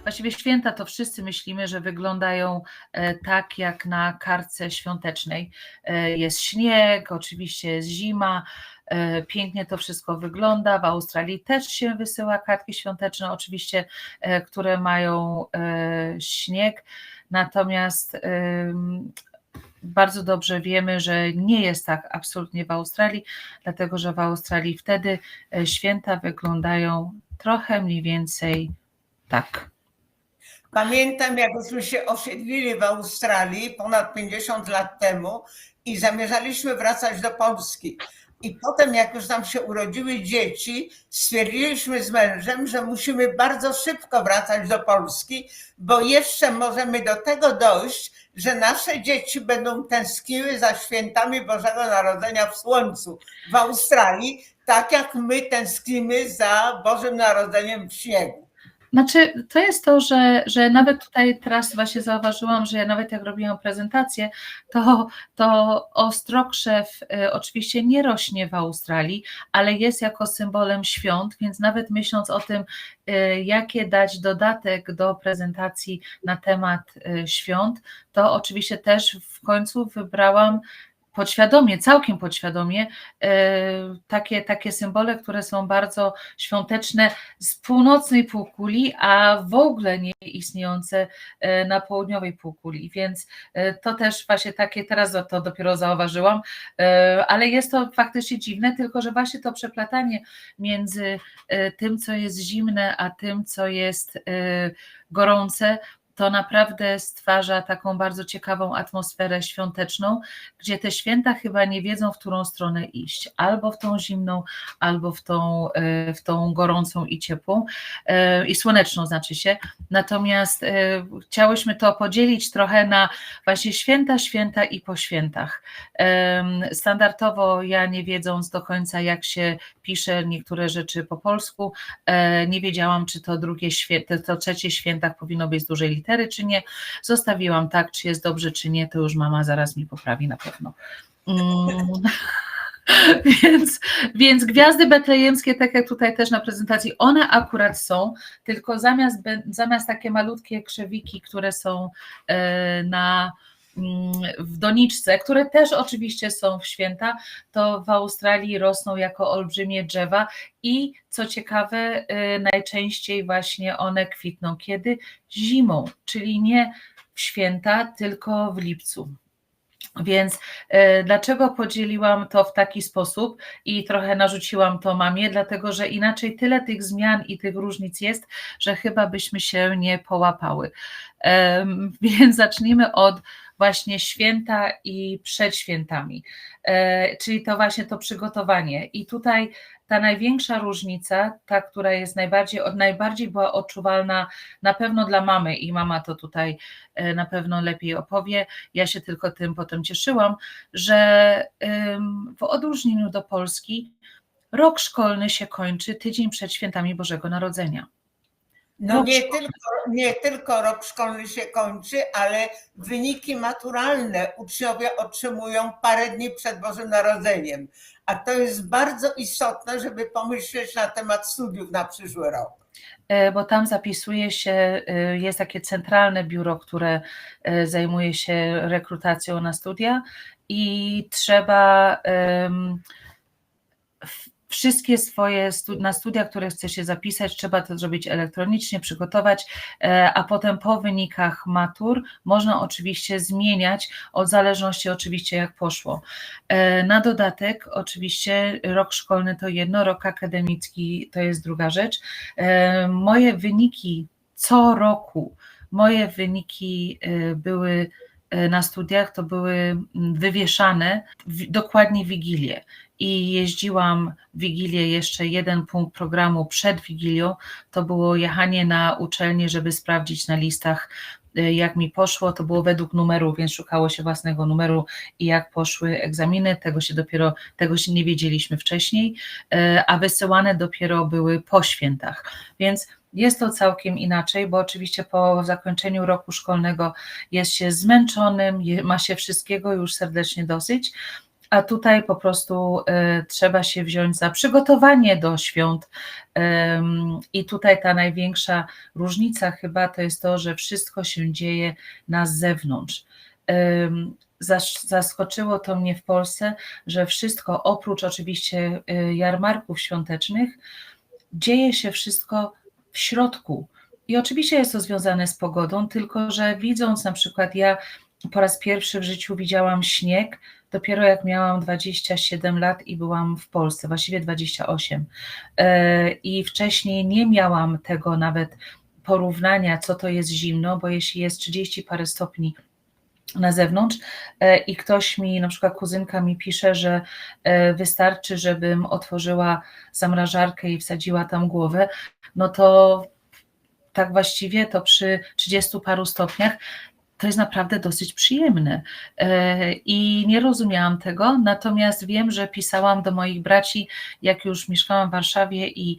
właściwie święta to wszyscy myślimy, że wyglądają tak jak na kartce świątecznej. Jest śnieg, oczywiście jest zima, pięknie to wszystko wygląda. W Australii też się wysyła kartki świąteczne, oczywiście, które mają śnieg, natomiast bardzo dobrze wiemy, że nie jest tak absolutnie w Australii, dlatego że w Australii wtedy święta wyglądają trochę mniej więcej tak. Pamiętam, jak żeśmy się osiedlili w Australii ponad 50 lat temu i zamierzaliśmy wracać do Polski. I potem, jak już nam się urodziły dzieci, stwierdziliśmy z mężem, że musimy bardzo szybko wracać do Polski, bo jeszcze możemy do tego dojść, że nasze dzieci będą tęskniły za świętami Bożego Narodzenia w słońcu w Australii, tak jak my tęsknimy za Bożym Narodzeniem w śniegu. Znaczy, to jest to, że nawet tutaj teraz właśnie zauważyłam, że ja nawet jak robiłam prezentację, to ostrokrzew oczywiście nie rośnie w Australii, ale jest jako symbolem świąt, więc nawet myśląc o tym, jakie dać dodatek do prezentacji na temat świąt, to oczywiście też w końcu wybrałam podświadomie, całkiem podświadomie takie symbole, które są bardzo świąteczne z północnej półkuli, a w ogóle nie istniejące na południowej półkuli, więc to też właśnie takie, teraz to dopiero zauważyłam, ale jest to faktycznie dziwne, tylko że właśnie to przeplatanie między tym, co jest zimne, a tym, co jest gorące, to naprawdę stwarza taką bardzo ciekawą atmosferę świąteczną, gdzie te święta chyba nie wiedzą, w którą stronę iść, albo w tą zimną, albo w tą gorącą i ciepłą, i słoneczną znaczy się, natomiast chciałyśmy to podzielić trochę na właśnie święta i po świętach. Standardowo ja, nie wiedząc do końca, jak się pisze niektóre rzeczy po polsku, nie wiedziałam, czy to trzecie świętach powinno być z dużej litery, czy nie. Zostawiłam tak, czy jest dobrze, czy nie, to już mama zaraz mi poprawi na pewno. Więc gwiazdy betlejemskie, tak jak tutaj też na prezentacji, one akurat są, tylko zamiast takie malutkie krzewiki, które są w doniczce, które też oczywiście są w święta, to w Australii rosną jako olbrzymie drzewa i co ciekawe, najczęściej właśnie one kwitną kiedy? Zimą, czyli nie w święta, tylko w lipcu. Więc dlaczego podzieliłam to w taki sposób i trochę narzuciłam to mamie, dlatego że inaczej tyle tych zmian i tych różnic jest, że chyba byśmy się nie połapały. Więc zacznijmy od właśnie święta i przed świętami, czyli to właśnie to przygotowanie. I tutaj ta największa różnica, ta, która jest najbardziej była odczuwalna na pewno dla mamy i mama to tutaj na pewno lepiej opowie, ja się tylko tym potem cieszyłam, że w odróżnieniu do Polski rok szkolny się kończy tydzień przed świętami Bożego Narodzenia. No nie tylko rok szkolny się kończy, ale wyniki maturalne uczniowie otrzymują parę dni przed Bożym Narodzeniem. A to jest bardzo istotne, żeby pomyśleć na temat studiów na przyszły rok. Bo tam zapisuje się, jest takie centralne biuro, które zajmuje się rekrutacją na studia i trzeba wszystkie swoje na studia, które chce się zapisać, trzeba to zrobić elektronicznie, przygotować, a potem po wynikach matur można oczywiście zmieniać, w zależności oczywiście jak poszło. Na dodatek oczywiście rok szkolny to jedno, rok akademicki to jest druga rzecz. Moje wyniki co roku, moje wyniki były na studiach, to były wywieszane dokładnie w Wigilię. I jeździłam w Wigilię, jeszcze jeden punkt programu przed Wigilią, to było jechanie na uczelnię, żeby sprawdzić na listach, jak mi poszło, to było według numeru, więc szukało się własnego numeru i jak poszły egzaminy, tego się nie wiedzieliśmy wcześniej, a wysyłane dopiero były po świętach, więc jest to całkiem inaczej, bo oczywiście po zakończeniu roku szkolnego jest się zmęczonym, ma się wszystkiego już serdecznie dosyć, a tutaj po prostu trzeba się wziąć za przygotowanie do świąt. I tutaj ta największa różnica chyba to jest to, że wszystko się dzieje na zewnątrz. Zaskoczyło to mnie w Polsce, że wszystko oprócz oczywiście jarmarków świątecznych dzieje się wszystko w środku. I oczywiście jest to związane z pogodą, tylko że widząc na przykład, ja po raz pierwszy w życiu widziałam śnieg dopiero jak miałam 27 lat i byłam w Polsce, właściwie 28. I wcześniej nie miałam tego nawet porównania, co to jest zimno, bo jeśli jest 30 parę stopni na zewnątrz i ktoś mi, na przykład kuzynka mi pisze, że wystarczy, żebym otworzyła zamrażarkę i wsadziła tam głowę, no to tak właściwie to przy 30 paru stopniach to jest naprawdę dosyć przyjemne i nie rozumiałam tego, natomiast wiem, że pisałam do moich braci, jak już mieszkałam w Warszawie i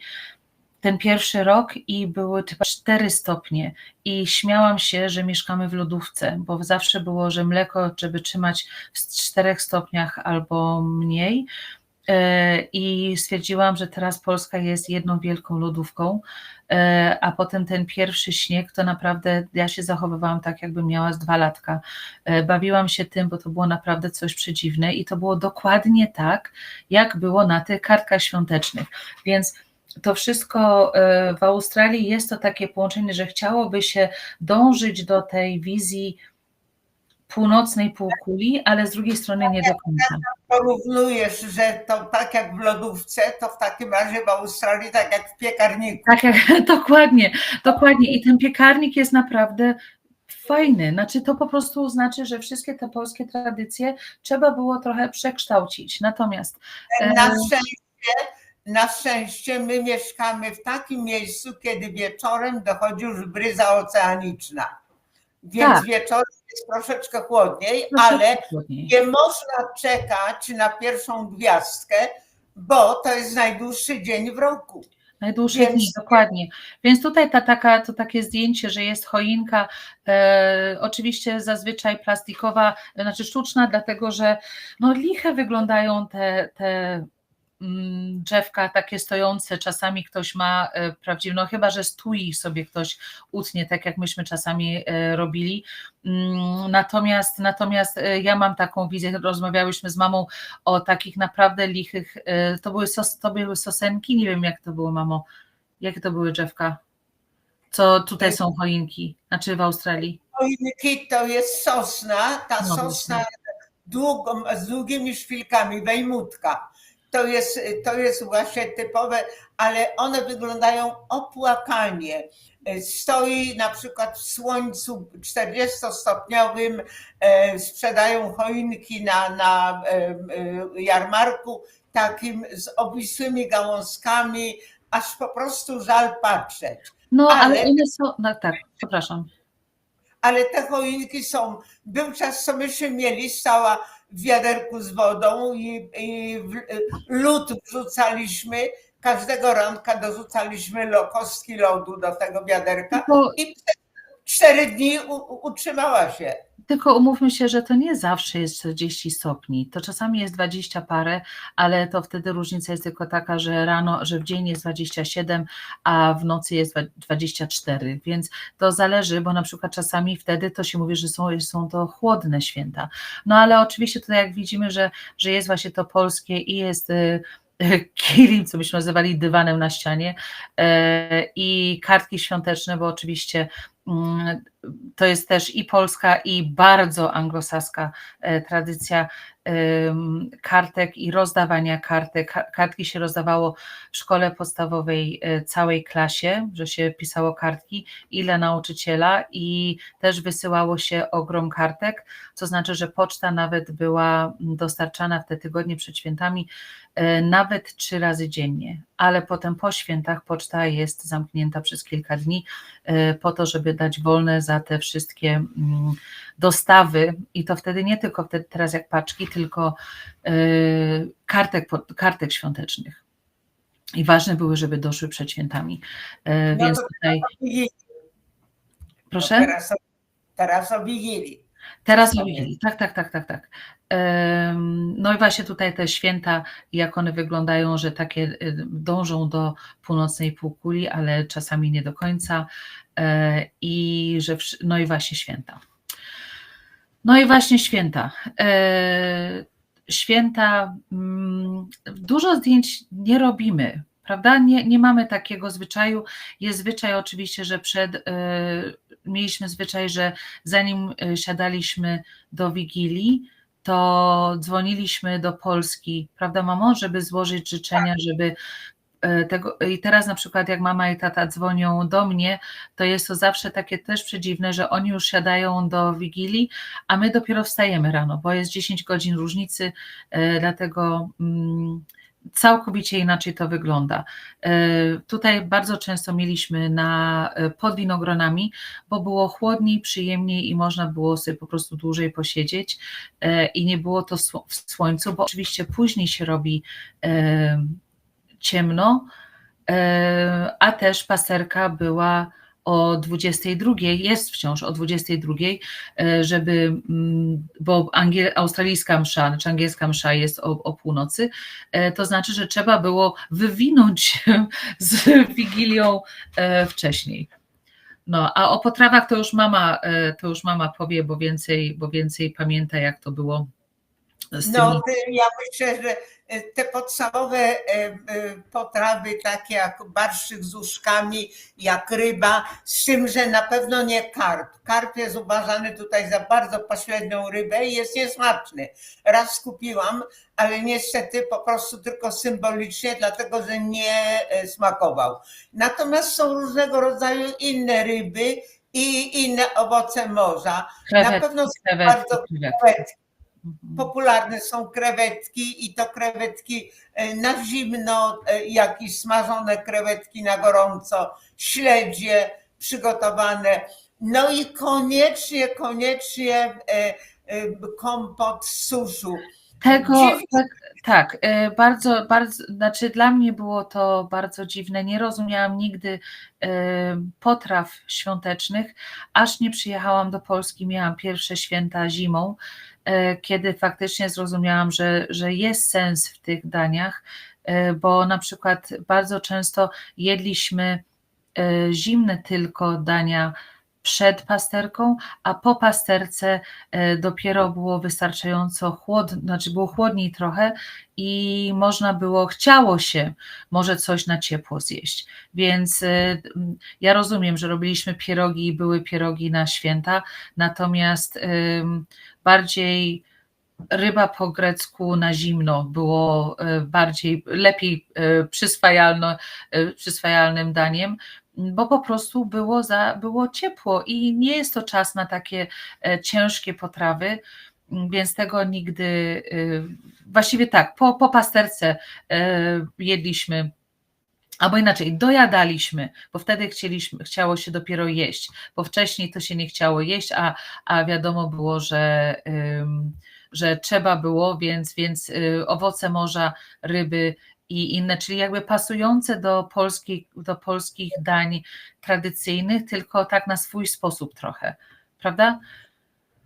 ten pierwszy rok i były chyba 4 stopnie i śmiałam się, że mieszkamy w lodówce, bo zawsze było, że mleko, żeby trzymać w 4 stopniach albo mniej i stwierdziłam, że teraz Polska jest jedną wielką lodówką, a potem ten pierwszy śnieg, to naprawdę ja się zachowywałam tak, jakbym miała z 2 latka. Bawiłam się tym, bo to było naprawdę coś przedziwne i to było dokładnie tak, jak było na tych kartkach świątecznych, więc to wszystko w Australii jest to takie połączenie, że chciałoby się dążyć do tej wizji północnej półkuli, ale z drugiej strony nie do końca. Porównujesz, że to tak jak w lodówce, to w takim razie w Australii tak jak w piekarniku. Tak, dokładnie, dokładnie. I ten piekarnik jest naprawdę fajny. Znaczy to po prostu znaczy, że wszystkie te polskie tradycje trzeba było trochę przekształcić. Natomiast na szczęście my mieszkamy w takim miejscu, kiedy wieczorem dochodzi już bryza oceaniczna. Więc tak, wieczorem jest troszeczkę chłodniej, troszeczkę ale chłodniej. nie można czekać na pierwszą gwiazdkę, bo to jest najdłuższy dzień w roku. Najdłuższy dzień, dokładnie. Więc tutaj to takie zdjęcie, że jest choinka, oczywiście zazwyczaj plastikowa, znaczy sztuczna, dlatego że no liche wyglądają te drzewka takie stojące, czasami ktoś ma prawdziwe, no chyba, że stui sobie ktoś utnie, tak jak myśmy czasami robili. Natomiast ja mam taką wizję, rozmawiałyśmy z mamą o takich naprawdę lichych, to były sosenki, nie wiem jak to było, mamo, jakie to były drzewka? Co tutaj są choinki, znaczy w Australii? Choinki to jest sosna, ta sosna z długimi szpilkami, wejmutka. To jest właśnie typowe, ale one wyglądają opłakanie. Stoi na przykład w słońcu 40-stopniowym, sprzedają choinki na jarmarku takim z obwisłymi gałązkami, aż po prostu żal patrzeć. No, ale one są, no tak, przepraszam. Ale te choinki są, był czas, co myśmy mieli, stała w wiaderku z wodą i lód wrzucaliśmy, każdego ranka dorzucaliśmy kostki lodu do tego wiaderka i 4 dni utrzymała się. Tylko umówmy się, że to nie zawsze jest 40 stopni, to czasami jest 20 parę, ale to wtedy różnica jest tylko taka, że rano, że w dzień jest 27, a w nocy jest 24, więc to zależy, bo na przykład czasami wtedy to się mówi, że są to chłodne święta. No ale oczywiście tutaj jak widzimy, że jest właśnie to polskie i jest kilim, co byśmy nazywali dywanem na ścianie i kartki świąteczne, bo oczywiście to jest też i polska, i bardzo anglosaska tradycja kartek i rozdawania kartek. Kartki się rozdawało w szkole podstawowej całej klasie, że się pisało kartki i dla nauczyciela i też wysyłało się ogrom kartek, co znaczy, że poczta nawet była dostarczana w te tygodnie przed świętami nawet 3 razy dziennie, ale potem po świętach poczta jest zamknięta przez kilka dni po to, żeby dać wolne za te wszystkie dostawy i to wtedy nie tylko teraz jak paczki, tylko kartek świątecznych. I ważne były, żeby doszły przed świętami. Więc tutaj... Proszę? Teraz o Wigilii. Teraz o Wigilii. Tak. No i właśnie tutaj te święta, jak one wyglądają, że takie dążą do północnej półkuli, ale czasami nie do końca. I że no i właśnie święta. Święta, dużo zdjęć nie robimy, prawda? Nie mamy takiego zwyczaju. Jest zwyczaj oczywiście, że mieliśmy zwyczaj, że zanim siadaliśmy do Wigilii, to dzwoniliśmy do Polski, prawda, mamo, żeby złożyć życzenia, żeby tego. I teraz na przykład jak mama i tata dzwonią do mnie, to jest to zawsze takie też przedziwne, że oni już siadają do Wigilii, a my dopiero wstajemy rano, bo jest 10 godzin różnicy, dlatego całkowicie inaczej to wygląda. Tutaj bardzo często mieliśmy pod winogronami, bo było chłodniej, przyjemniej i można było sobie po prostu dłużej posiedzieć i nie było to w słońcu, bo oczywiście później się robi ciemno, a też pasterka była o 22, jest wciąż o 22, bo australijska msza, czy angielska msza jest o północy, to znaczy, że trzeba było wywinąć się z Wigilią wcześniej. No, a o potrawach to już mama powie, bo więcej pamięta, jak to było z tymi. No, ja myślę, że te podstawowe potrawy, takie jak barszczyk z uszkami, jak ryba, z tym, że na pewno nie karp. Karp jest uważany tutaj za bardzo pośrednią rybę i jest niesmaczny. Raz kupiłam, ale niestety po prostu tylko symbolicznie, dlatego że nie smakował. Natomiast są różnego rodzaju inne ryby i inne owoce morza. Na pewno są bardzo krewetki. Popularne są krewetki i to krewetki na zimno, jak i smażone krewetki na gorąco, śledzie przygotowane. No i koniecznie kompot z suszu. Tak, bardzo, znaczy dla mnie było to bardzo dziwne. Nie rozumiałam nigdy potraw świątecznych, aż nie przyjechałam do Polski, miałam pierwsze święta zimą, kiedy faktycznie zrozumiałam, że jest sens w tych daniach, bo na przykład bardzo często jedliśmy zimne tylko dania przed pasterką, a po pasterce dopiero było wystarczająco chłodno, znaczy było chłodniej trochę i chciało się może coś na ciepło zjeść. Więc ja rozumiem, że robiliśmy pierogi i były pierogi na święta, natomiast bardziej ryba po grecku na zimno było lepiej przyswajalnym daniem, bo po prostu było ciepło i nie jest to czas na takie ciężkie potrawy, więc tego nigdy, właściwie tak, po pasterce jedliśmy, albo inaczej, dojadaliśmy, bo wtedy chciało się dopiero jeść, bo wcześniej to się nie chciało jeść, a wiadomo było, że trzeba było, więc owoce morza, ryby i inne, czyli jakby pasujące do polskich dań tradycyjnych, tylko tak na swój sposób trochę, prawda?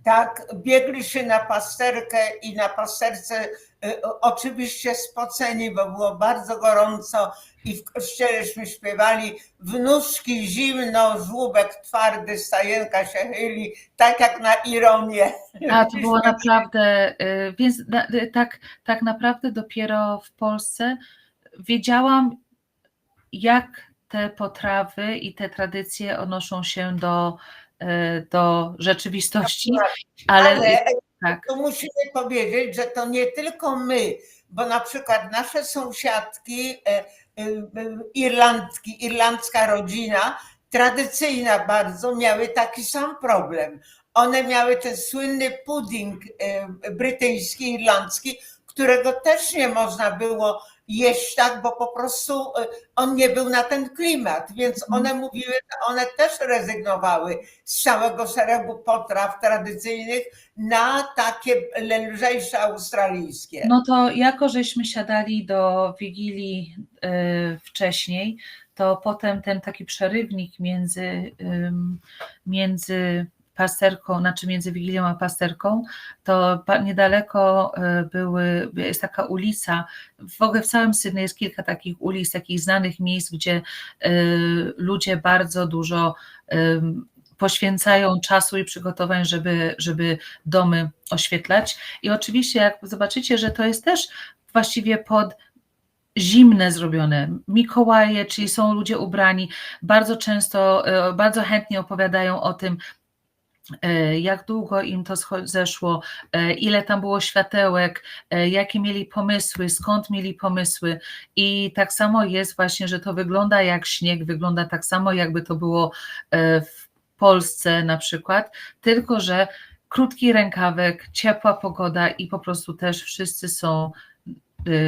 Tak, biegli się na pasterkę i na pasterce oczywiście spoceni, bo było bardzo gorąco i w kościeleśmy śpiewali: w nóżki zimno, żłóbek twardy, stajenka się chyli, tak jak na ironię. A to było naprawdę, więc tak naprawdę dopiero w Polsce wiedziałam, jak te potrawy i te tradycje odnoszą się do rzeczywistości, ale tak. To musimy powiedzieć, że to nie tylko my, bo na przykład nasze sąsiadki, irlandzka rodzina, tradycyjna bardzo, miały taki sam problem. One miały ten słynny pudding brytyjski, irlandzki, którego też nie można było jeść tak, bo po prostu on nie był na ten klimat, więc one mówiły, że one też rezygnowały z całego szeregu potraw tradycyjnych na takie lżejsze australijskie. No to jako żeśmy siadali do Wigilii wcześniej, to potem ten taki przerywnik między pasterką, znaczy między Wigilią a pasterką, to niedaleko jest taka ulica, w ogóle w całym Sydney jest kilka takich ulic, takich znanych miejsc, gdzie ludzie bardzo dużo poświęcają czasu i przygotowań, żeby domy oświetlać. I oczywiście jak zobaczycie, że to jest też właściwie pod zimne zrobione. Mikołaje, czyli są ludzie ubrani, bardzo często, bardzo chętnie opowiadają o tym, jak długo im to zeszło, ile tam było światełek, jakie mieli pomysły, skąd mieli pomysły. I tak samo jest właśnie, że to wygląda jak śnieg, wygląda tak samo, jakby to było w Polsce na przykład, tylko że krótki rękawek, ciepła pogoda i po prostu też wszyscy są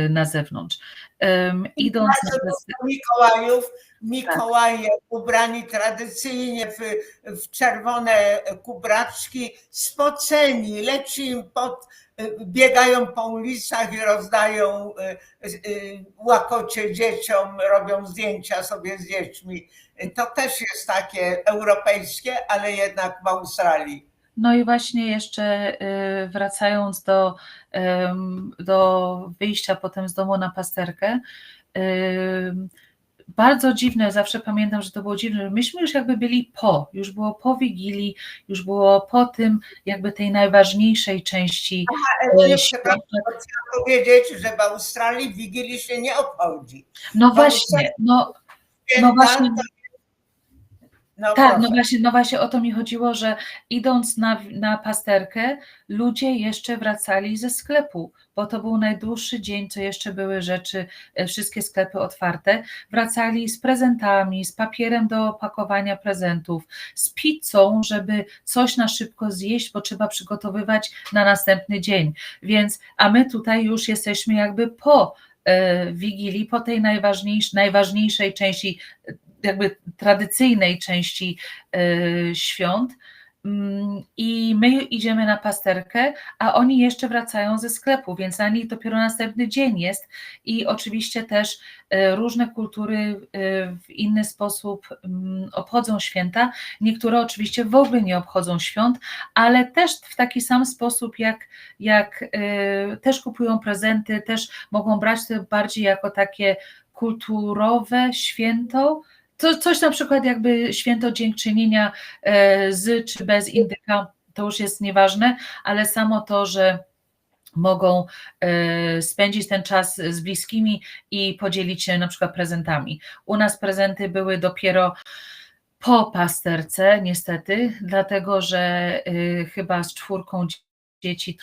na zewnątrz. Idąc na Mikołaje ubrani tradycyjnie w czerwone kubraczki, spoceni, leci im biegają po ulicach i rozdają łakocie dzieciom, robią zdjęcia sobie z dziećmi. To też jest takie europejskie, ale jednak w Australii. No i właśnie jeszcze wracając do wyjścia potem z domu na pasterkę, bardzo dziwne, zawsze pamiętam, że to było dziwne, myśmy już jakby byli już było po Wigilii, już było po tym jakby tej najważniejszej części. Trzeba powiedzieć, że w Australii Wigilii się nie obchodzi. No właśnie, no właśnie. Tak, no właśnie o to mi chodziło, że idąc na pasterkę, ludzie jeszcze wracali ze sklepu, bo to był najdłuższy dzień, co jeszcze były rzeczy, wszystkie sklepy otwarte. Wracali z prezentami, z papierem do opakowania prezentów, z pizzą, żeby coś na szybko zjeść, bo trzeba przygotowywać na następny dzień. A my tutaj już jesteśmy jakby po Wigilii, po tej najważniejszej części, jakby tradycyjnej części świąt, i my idziemy na pasterkę, a oni jeszcze wracają ze sklepu, więc na nich dopiero następny dzień jest. I oczywiście też różne kultury w inny sposób obchodzą święta. Niektóre oczywiście w ogóle nie obchodzą świąt, ale też w taki sam sposób jak też kupują prezenty, też mogą brać to bardziej jako takie kulturowe święto. To coś na przykład jakby święto dziękczynienia z czy bez indyka, to już jest nieważne, ale samo to, że mogą spędzić ten czas z bliskimi i podzielić się na przykład prezentami. U nas prezenty były dopiero po pasterce, niestety, dlatego że chyba z 4 dzieci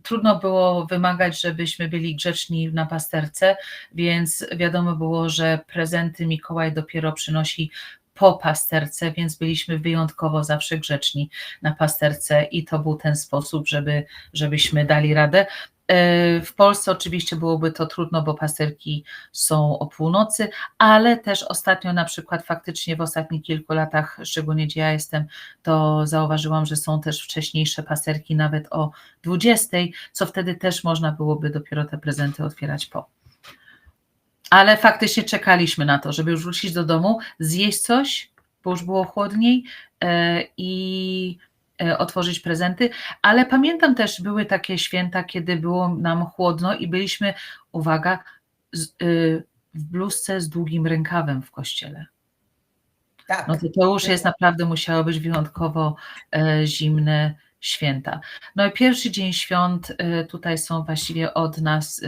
trudno było wymagać, żebyśmy byli grzeczni na pasterce, więc wiadomo było, że prezenty Mikołaj dopiero przynosi po pasterce, więc byliśmy wyjątkowo zawsze grzeczni na pasterce i to był ten sposób, żebyśmy dali radę. W Polsce oczywiście byłoby to trudno, bo pasterki są o północy, ale też ostatnio na przykład faktycznie w ostatnich kilku latach, szczególnie gdzie ja jestem, to zauważyłam, że są też wcześniejsze pasterki nawet o 20, co wtedy też można byłoby dopiero te prezenty otwierać po. Ale faktycznie czekaliśmy na to, żeby już wrócić do domu, zjeść coś, bo już było chłodniej i otworzyć prezenty, ale pamiętam też, były takie święta, kiedy było nam chłodno i byliśmy, uwaga, w bluzce z długim rękawem w kościele. Tak. No to już jest naprawdę, musiało być wyjątkowo zimne święta. No i pierwszy dzień świąt tutaj są właściwie od nas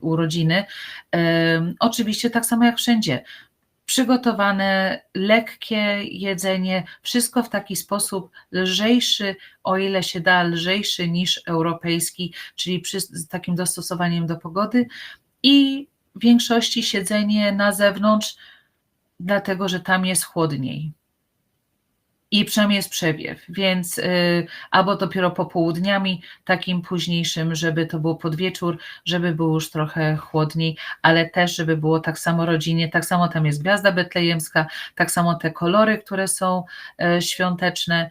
urodziny. Oczywiście tak samo jak wszędzie. Przygotowane, lekkie jedzenie, wszystko w taki sposób lżejszy, o ile się da, lżejszy niż europejski, czyli z takim dostosowaniem do pogody i w większości siedzenie na zewnątrz, dlatego że tam jest chłodniej. I przynajmniej jest przewiew, więc albo dopiero popołudniami, takim późniejszym, żeby to było pod wieczór, żeby było już trochę chłodniej, ale też, żeby było tak samo rodzinnie, tak samo tam jest gwiazda betlejemska, tak samo te kolory, które są świąteczne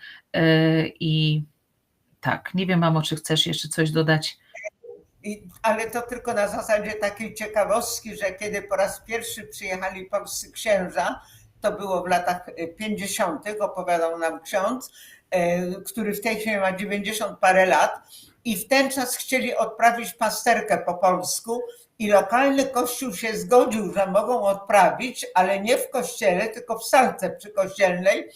i tak, nie wiem, mamo, czy chcesz jeszcze coś dodać? Ale to tylko na zasadzie takiej ciekawostki, że kiedy po raz pierwszy przyjechali polscy księża to było w latach 50., opowiadał nam ksiądz, który w tej chwili ma 90 parę lat, i w ten czas chcieli odprawić pasterkę po polsku i lokalny kościół się zgodził, że mogą odprawić, ale nie w kościele, tylko w salce przykościelnej,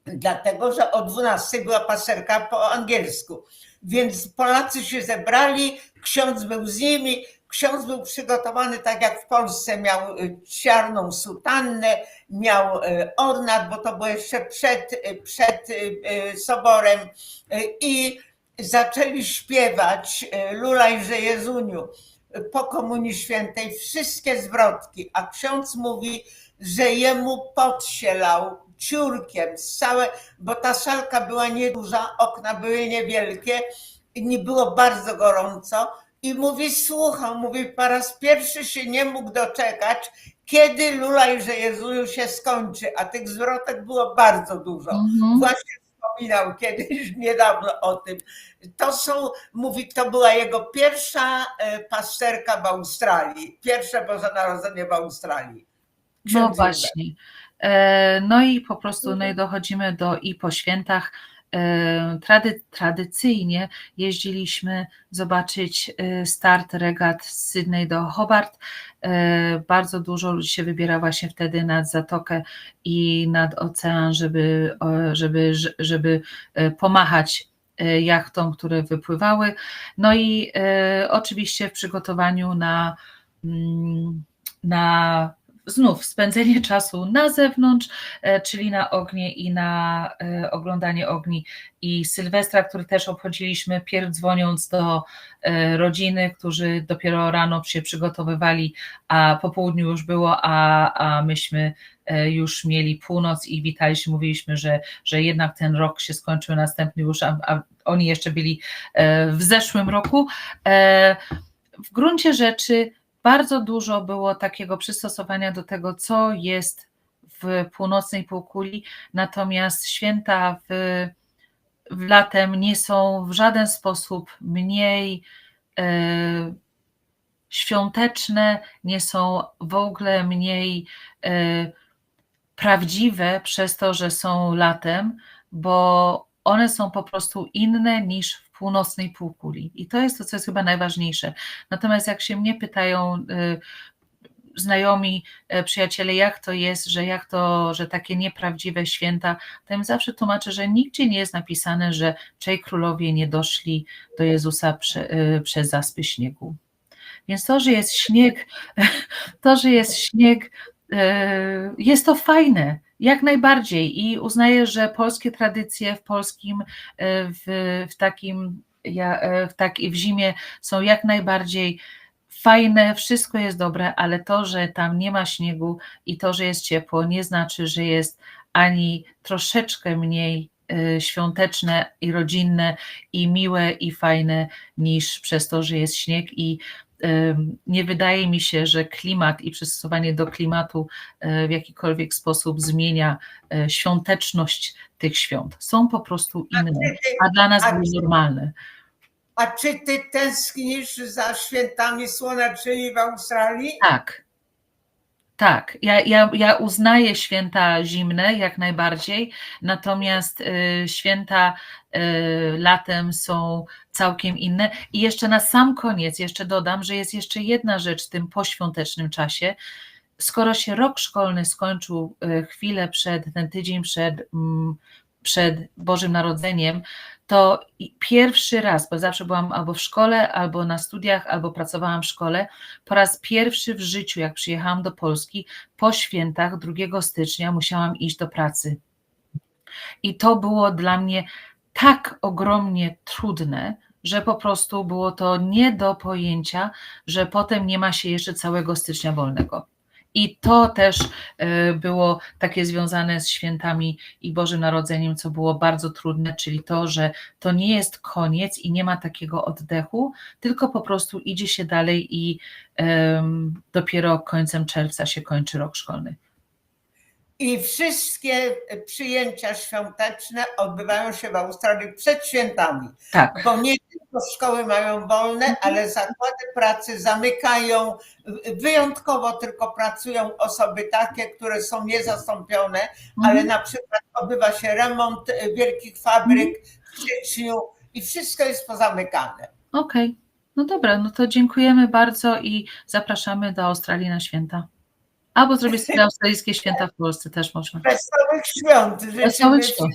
dlatego że o 12 była pasterka po angielsku. Więc Polacy się zebrali, ksiądz był z nimi, ksiądz był przygotowany tak jak w Polsce, miał czarną sutannę, miał ornat, bo to było jeszcze przed soborem, i zaczęli śpiewać Lulajże Jezuniu po Komunii Świętej, wszystkie zwrotki, a ksiądz mówi, że jemu pot się lał ciurkiem, bo ta salka była nieduża, okna były niewielkie i nie było bardzo gorąco, i mówi, słucham, mówi, po raz pierwszy się nie mógł doczekać, kiedy Lulajże Jezuju się skończy, a tych zwrotek było bardzo dużo. Właśnie wspominał kiedyś niedawno o tym. Mówi, to była jego pierwsza pasterka w Australii, pierwsze Boże Narodzenie w Australii. No właśnie. No i po prostu dochodzimy i po świętach tradycyjnie jeździliśmy zobaczyć start regat z Sydney do Hobart. Bardzo dużo ludzi się wybiera właśnie wtedy nad zatokę i nad ocean, żeby pomachać jachtom, które wypływały. No i oczywiście w przygotowaniu na znów spędzenie czasu na zewnątrz, czyli na ognie i na oglądanie ogni, i Sylwestra, który też obchodziliśmy, pierw dzwoniąc do rodziny, którzy dopiero rano się przygotowywali, a po południu już było, a myśmy już mieli północ i witaliśmy, mówiliśmy, że jednak ten rok się skończył, następny już, a oni jeszcze byli w zeszłym roku. W gruncie rzeczy bardzo dużo było takiego przystosowania do tego, co jest w północnej półkuli, natomiast święta w latem nie są w żaden sposób mniej świąteczne, nie są w ogóle mniej prawdziwe przez to, że są latem, bo one są po prostu inne niż w północnej półkuli. I to jest to, co jest chyba najważniejsze. Natomiast jak się mnie pytają znajomi, przyjaciele, jak to jest, że takie nieprawdziwe święta, to im zawsze tłumaczę, że nigdzie nie jest napisane, że trzej królowie nie doszli do Jezusa przez zaspy śniegu. Więc to, że jest śnieg, jest to fajne, jak najbardziej, i uznaję, że polskie tradycje w zimie są jak najbardziej fajne, wszystko jest dobre, ale to, że tam nie ma śniegu i to, że jest ciepło, nie znaczy, że jest ani troszeczkę mniej świąteczne i rodzinne i miłe i fajne niż przez to, że jest śnieg. I nie wydaje mi się, że klimat i przystosowanie do klimatu w jakikolwiek sposób zmienia świąteczność tych świąt. Są po prostu inne, a dla nas były normalne. A czy ty tęsknisz za świętami słonecznymi w Australii? Tak. Ja uznaję święta zimne jak najbardziej, natomiast święta latem są całkiem inne. I jeszcze na sam koniec jeszcze dodam, że jest jeszcze jedna rzecz w tym poświątecznym czasie. Skoro się rok szkolny skończył chwilę ten tydzień przed Bożym Narodzeniem, to pierwszy raz, bo zawsze byłam albo w szkole, albo na studiach, albo pracowałam w szkole, po raz pierwszy w życiu, jak przyjechałam do Polski, po świętach 2 stycznia musiałam iść do pracy. I to było dla mnie tak ogromnie trudne, że po prostu było to nie do pojęcia, że potem nie ma się jeszcze całego stycznia wolnego. I to też było takie związane z świętami i Bożym Narodzeniem, co było bardzo trudne, czyli to, że to nie jest koniec i nie ma takiego oddechu, tylko po prostu idzie się dalej i dopiero końcem czerwca się kończy rok szkolny. I wszystkie przyjęcia świąteczne odbywają się w Australii przed świętami, Tak. bo nie tylko szkoły mają wolne, ale zakłady pracy zamykają, wyjątkowo tylko pracują osoby takie, które są niezastąpione, ale na przykład odbywa się remont wielkich fabryk w styczniu i wszystko jest pozamykane. Okej. No dobra, no to dziękujemy bardzo i zapraszamy do Australii na święta. Albo zrobić sobie australijskie święta w Polsce też można. Wesołych świąt życzymy Wesołych świąt.